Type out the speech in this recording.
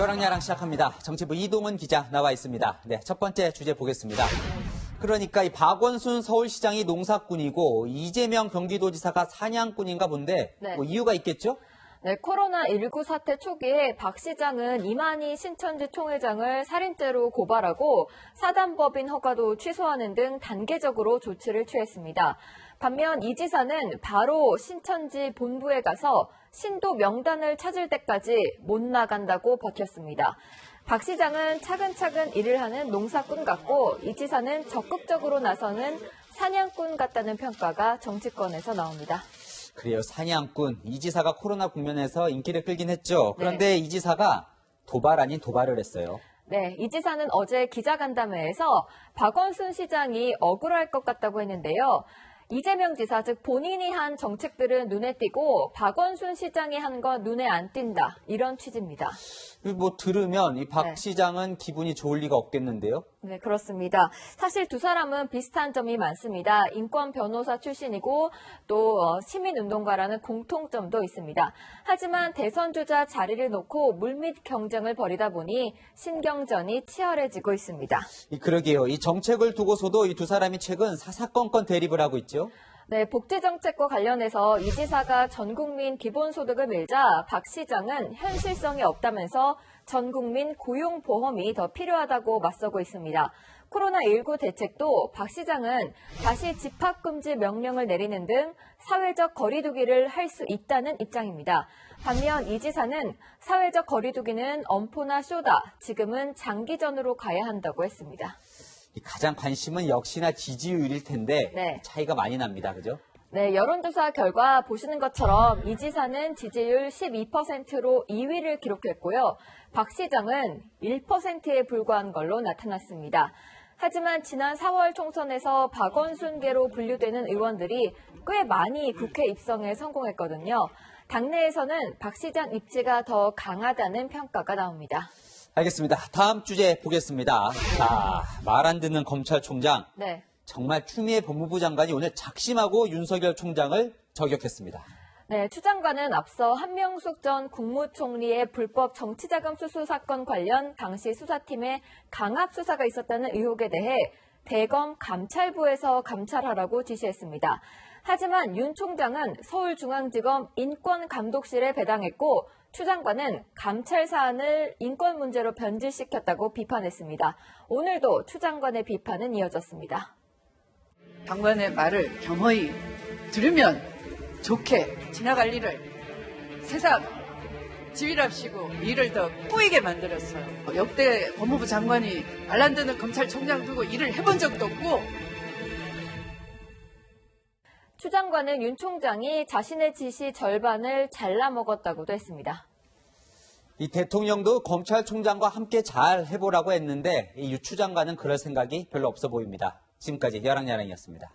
여랑야랑 시작합니다. 정치부 이동은 기자 나와 있습니다. 네, 첫 번째 주제 보겠습니다. 그러니까 이 박원순 서울시장이 농사꾼이고 이재명 경기도지사가 사냥꾼인가 본데 네. 뭐 이유가 있겠죠? 네, 코로나19 사태 초기에 박 시장은 이만희 신천지 총회장을 살인죄로 고발하고 사단법인 허가도 취소하는 등 단계적으로 조치를 취했습니다. 반면 이 지사는 바로 신천지 본부에 가서 신도 명단을 찾을 때까지 못 나간다고 버텼습니다. 박 시장은 차근차근 일을 하는 농사꾼 같고 이 지사는 적극적으로 나서는 사냥꾼 같다는 평가가 정치권에서 나옵니다. 그래요, 사냥꾼. 이 지사가 코로나 국면에서 인기를 끌긴 했죠. 그런데 이 지사가 도발 아닌 도발을 했어요. 네, 이 지사는 어제 기자간담회에서 박원순 시장이 억울할 것 같다고 했는데요. 이재명 지사, 즉 본인이 한 정책들은 눈에 띄고 박원순 시장이 한 건 눈에 안 띈다. 이런 취지입니다. 뭐 들으면 이 박 시장은 기분이 좋을 리가 없겠는데요? 네, 그렇습니다. 사실 두 사람은 비슷한 점이 많습니다. 인권 변호사 출신이고 또 시민운동가라는 공통점도 있습니다. 하지만 대선 주자 자리를 놓고 물밑 경쟁을 벌이다 보니 신경전이 치열해지고 있습니다. 그러게요. 이 정책을 두고서도 이 두 사람이 최근 사사건건 대립을 하고 있죠. 네, 복지정책과 관련해서 이 지사가 전국민 기본소득을 밀자 박 시장은 현실성이 없다면서 전국민 고용보험이 더 필요하다고 맞서고 있습니다. 코로나19 대책도 박 시장은 다시 집합금지 명령을 내리는 등 사회적 거리두기를 할 수 있다는 입장입니다. 반면 이 지사는 사회적 거리두기는 엄포나 쇼다, 지금은 장기전으로 가야 한다고 했습니다. 가장 관심은 역시나 지지율일 텐데 차이가 많이 납니다. 그죠? 네, 여론조사 결과 보시는 것처럼 이 지사는 지지율 12%로 2위를 기록했고요. 박 시장은 1%에 불과한 걸로 나타났습니다. 하지만 지난 4월 총선에서 박원순계로 분류되는 의원들이 꽤 많이 국회 입성에 성공했거든요. 당내에서는 박 시장 입지가 더 강하다는 평가가 나옵니다. 알겠습니다. 다음 주제 보겠습니다. 자, 말 안 듣는 검찰총장. 네. 정말 추미애 법무부 장관이 오늘 작심하고 윤석열 총장을 저격했습니다. 네, 추 장관은 앞서 한명숙 전 국무총리의 불법 정치자금 수수 사건 관련 당시 수사팀의 강압 수사가 있었다는 의혹에 대해 대검 감찰부에서 감찰하라고 지시했습니다. 하지만 윤 총장은 서울중앙지검 인권감독실에 배당했고 추 장관은 감찰 사안을 인권 문제로 변질시켰다고 비판했습니다. 오늘도 추 장관의 비판은 이어졌습니다. 장관의 말을 겸허히 들으면 좋게 지나갈 일을 새삼 지휘랍시고 일을 더 꼬이게 만들었어요. 역대 법무부 장관이 말 안 듣는 검찰총장 두고 일을 해본 적도 없고. 추 장관은 윤 총장이 자신의 지시 절반을 잘라먹었다고도 했습니다. 이 대통령도 검찰총장과 함께 잘 해보라고 했는데 이 추 장관은 그럴 생각이 별로 없어 보입니다. 지금까지 여랑야랑이었습니다.